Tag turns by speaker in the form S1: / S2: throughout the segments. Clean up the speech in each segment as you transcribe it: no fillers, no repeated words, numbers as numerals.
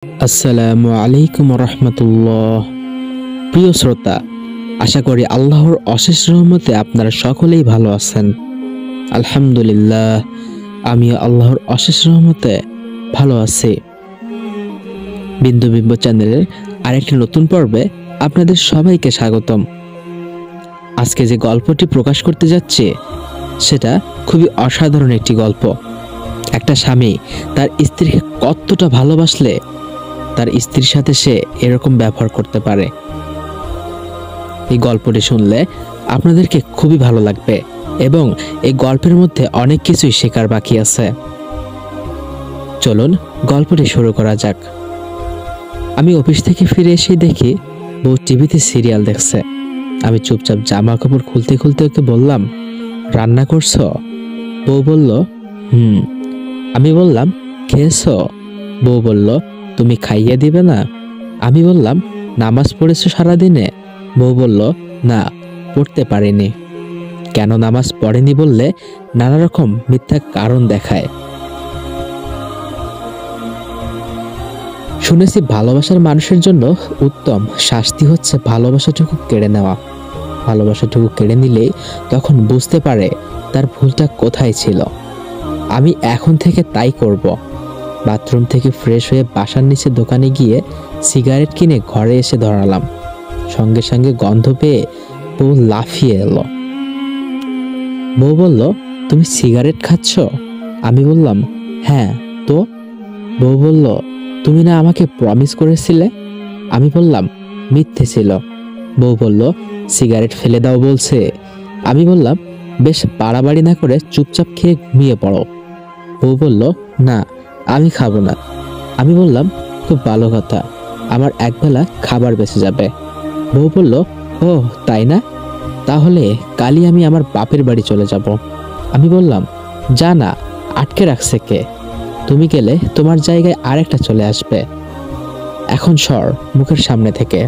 S1: আসসালামু আলাইকুম রহমতুল্লাহ। প্রিয় শ্রোতা, আশা করি আল্লাহর অশেষ রহমতে আপনারা সকলেই ভালো আছেন। আলহামদুলিল্লাহ, আমিও আল্লাহর অশেষ রহমতে ভালো আছি। বিন্দু বিম্ব চ্যানেলের আরেকটি নতুন পর্বে আপনাদের সবাইকে স্বাগতম। আজকে যে গল্পটি প্রকাশ করতে যাচ্ছে সেটা খুবই অসাধারণ একটি গল্প। একটা স্বামী তার স্ত্রীকে কতটা ভালোবাসলে তার স্ত্রীর সাথে সে এরকম ব্যবহার করতে পারে। এই গল্পটি শুনলে আপনাদেরকে খুবই ভালো লাগবে এবং এই গল্পের মধ্যে অনেক কিছুই শেখার বাকি আছে। চলুন গল্পটি শুরু করা যাক। আমি অফিস থেকে ফিরে এসে দেখি বউ টিভিতে সিরিয়াল দেখছে। আমি চুপচাপ জামা কাপড় খুলতে খুলতে ওকে বললাম, রান্না করছো? বউ বলল, আমি বললাম, খেয়েছো? বউ বলল, তুমি খাইয়ে দিবে না? আমি বললাম, নামাজ পড়েছো সারাদিনে? বউ বলল, না, পড়তে পারিনি। কেন নামাজ পড়েনি বললে নানা রকম মিথ্যা কারণ দেখায়। শুনেছি ভালোবাসার মানুষের জন্য উত্তম শাস্তি হচ্ছে ভালোবাসাটুকু কেড়ে নেওয়া। ভালোবাসাটুকু কেড়ে নিলেই তখন বুঝতে পারে তার ভুলটা কোথায় ছিল। আমি এখন থেকে তাই করব। বাথরুম থেকে ফ্রেশ হয়ে বাসার নিচে দোকানে গিয়ে সিগারেট কিনে ঘরে এসে ধরালাম। সঙ্গে সঙ্গে গন্ধ পেয়ে বউ লাফিয়ে এলো। বউ বলল, তুমি সিগারেট খাচ্ছ? আমি বললাম, হ্যাঁ, তো? বউ বলল, তুমি না আমাকে প্রমিস করেছিলে? আমি বললাম, মিথ্যে ছিল। বউ বলল, সিগারেট ফেলে দাও বলছে। আমি বললাম, বেশ বাড়াবাড়ি না করে চুপচাপ খেয়ে ঘুমিয়ে পড়ো। বউ বলল, না, আমি খাবো না। আমি বললাম, খুব ভালো কথা, আমার একবেলা খাবার বেঁচে যাবে। বউ বলল, ও তাই না? তাহলে কালই আমি আমার বাপের বাড়ি চলে যাব। আমি বললাম, যা না, আটকে রাখছে কে? তুমি গেলে তোমার জায়গায় আরেকটা চলে আসবে। এখন সর মুখের সামনে থেকে।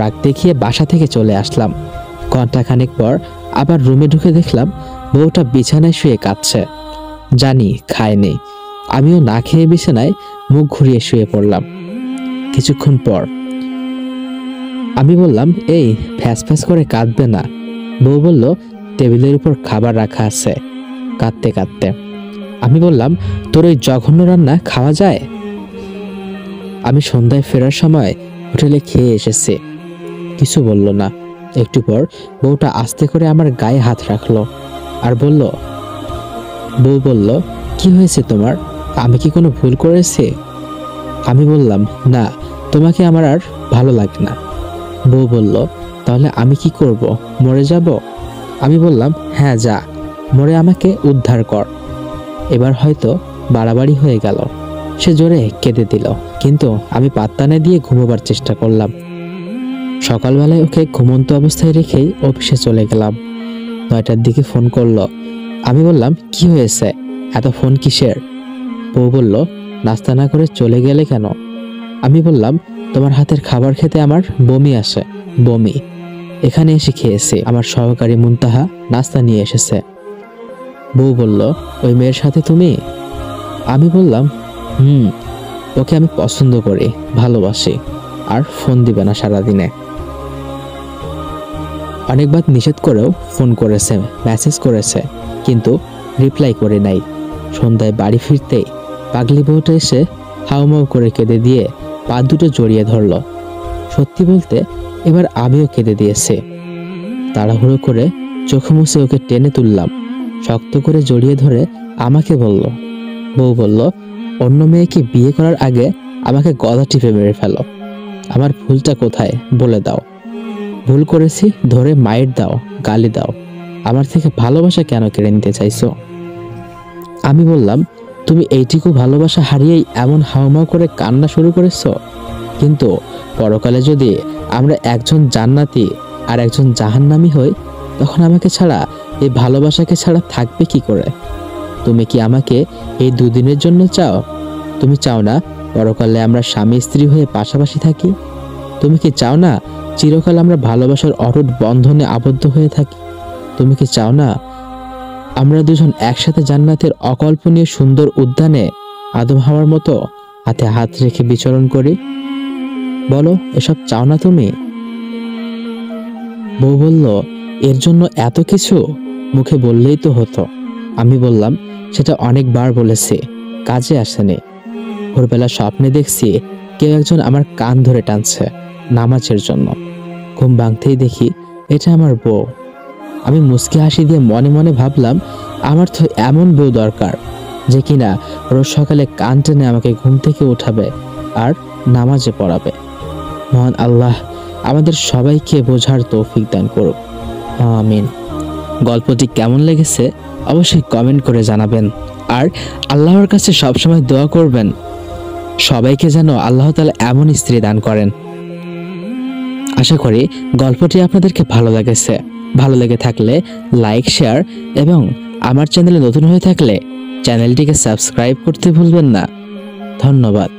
S1: রাগ দেখিয়ে বাসা থেকে চলে আসলাম। ঘন্টাখানেক পর আবার রুমে ঢুকে দেখলাম বউটা বিছানায় শুয়ে কাঁদছে। জানি খায়নি। আমিও না খেয়ে বিছানায় মুখ ঘুরিয়ে শুয়ে পড়লাম। কিছুক্ষণ পর আমি বললাম, এই ফ্যাস ফ্যাস করে কাঁদবে না। বউ বলল, টেবিলের উপর খাবার রাখা আছে। কাঁদতে কাঁদতে আমি বললাম, তোর ওই জঘন্য রান্না খাওয়া যায়? আমি সন্ধ্যায় ফেরার সময় হোটেলে খেয়ে এসেছি। কিছু বলল না। একটু পর বউটা আস্তে করে আমার গায়ে হাত রাখলো আর বলল, বউ বলল, কি হয়েছে তোমার? আমি কি কোনো ভুল করেছি? আমি বললাম, না, তোমাকে আমার আর ভালো লাগে না। বউ বলল, তাহলে আমি কি করব? মরে যাব? আমি বললাম, হ্যাঁ, যা, মরে আমাকে উদ্ধার কর। এবার হয়তো বাড়াবাড়ি হয়ে গেল। সে জোরে কেঁদে দিল, কিন্তু আমি পাত্তা না দিয়ে ঘুমোবার চেষ্টা করলাম। সকালবেলায় ওকে ঘুমন্ত অবস্থায় রেখেই অফিসে চলে গেলাম। 9টার দিকে ফোন করলো। আমি বললাম, কি হয়েছে, এত ফোন কিসের? বউ বলল, নাস্তা না করে চলে গেলে কেন? আমি বললাম, তোমার হাতের খাবার খেতে আমার বমি আসে। বমি? এখানে এসে খেয়েছি, আমার সহকারী মুনতাহা নাস্তা নিয়ে এসেছে। বউ বলল, ওই মেয়ের সাথে তুমি? আমি বললাম, ওকে আমি পছন্দ করি, ভালোবাসি, আর ফোন দিবে না সারাদিনে। অনেকবার নিষেধ করেও ফোন করেছে, মেসেজ করেছে, কিন্তু রিপ্লাই করে নাই। সন্ধ্যায় বাড়ি ফিরতেই পাগলি বউটা এসে হাউমাউ করে কেঁদে দিয়ে পা দুটো জড়িয়ে ধরল। সত্যি বলতে এবার আমিও কেঁদে দিয়েছি। তাড়াহুড়ো করে চোখ মুছে ওকে টেনে তুললাম। শক্ত করে জড়িয়ে ধরে আমাকে বলল, বউ বলল, অন্য মেয়েকে বিয়ে করার আগে আমাকে গলা টিপে মেরে ফেলো। আমার ভুলটা কোথায় বলে দাও। ভুল করেছি ধরে মাইর দাও, গালি দাও। আমার থেকে ভালোবাসা কেন কেড়ে নিতে চাইছো? আমি বললাম, তুমি এইটুকু ভালোবাসা হারিয়েই এমন হাউমাউ করে কান্না শুরু করেছো? কিন্তু পরকালে যদি আমরা একজন জান্নাতি আর একজন জাহান্নামী হই, তখন আমাকে ছাড়া, এই ভালোবাসাকে ছাড়া থাকবে কি করে? তুমি কি আমাকে এই দুদিনের জন্য চাও? তুমি চাও না পরকালে আমরা স্বামী স্ত্রী হয়ে পাশাপাশি থাকি? তুমি কি চাও না চিরকাল আমরা ভালোবাসার অটুট বন্ধনে আবদ্ধ হয়ে থাকি? তুমি কি চাও না আমরা দুজন একসাথে জান্নাতের অকল্পনীয় সুন্দর উদ্যানে আদম হাওয়ার মতো হাতে হাত রেখে বিচরণ করি। বলো, এসব চাও না তুমি? বউ বলল, এর জন্য এত কিছু? মুখে বললেই তো হতো। আমি বললাম, সেটা অনেকবার বলেছি, কাজে আসেনি। ভোরবেলা স্বপ্নে দেখছি কেউ একজন আমার কান ধরে টানছে নামাজের জন্য। ঘুম ভাঙতেই দেখি এটা আমার বউ। আমি মুচকি হাসি দিয়ে মনে মনে ভাবলাম, আমার তো এমন বউ দরকার যে কিনা রোজ সকালে কান টেনে আমাকে ঘুম থেকে উঠাবে আর নামাজে পড়াবে। মহান আল্লাহ আমাদের সবাইকে বোঝার তৌফিক দান করুক, আমিন। গল্পটি কেমন লেগেছে অবশ্যই কমেন্ট করে জানাবেন। আর আল্লাহর কাছে সবসময় দোয়া করবেন সবাইকে যেন আল্লাহ তাআলা এমন স্ত্রী দান করেন। আশা করি গল্পটি আপনাদেরকে ভালো লেগেছে। ভালো লেগে থাকলে লাইক, শেয়ার এবং আমার চ্যানেলে নতুন হয়ে থাকলে চ্যানেলটিকে সাবস্ক্রাইব করতে ভুলবেন না। ধন্যবাদ।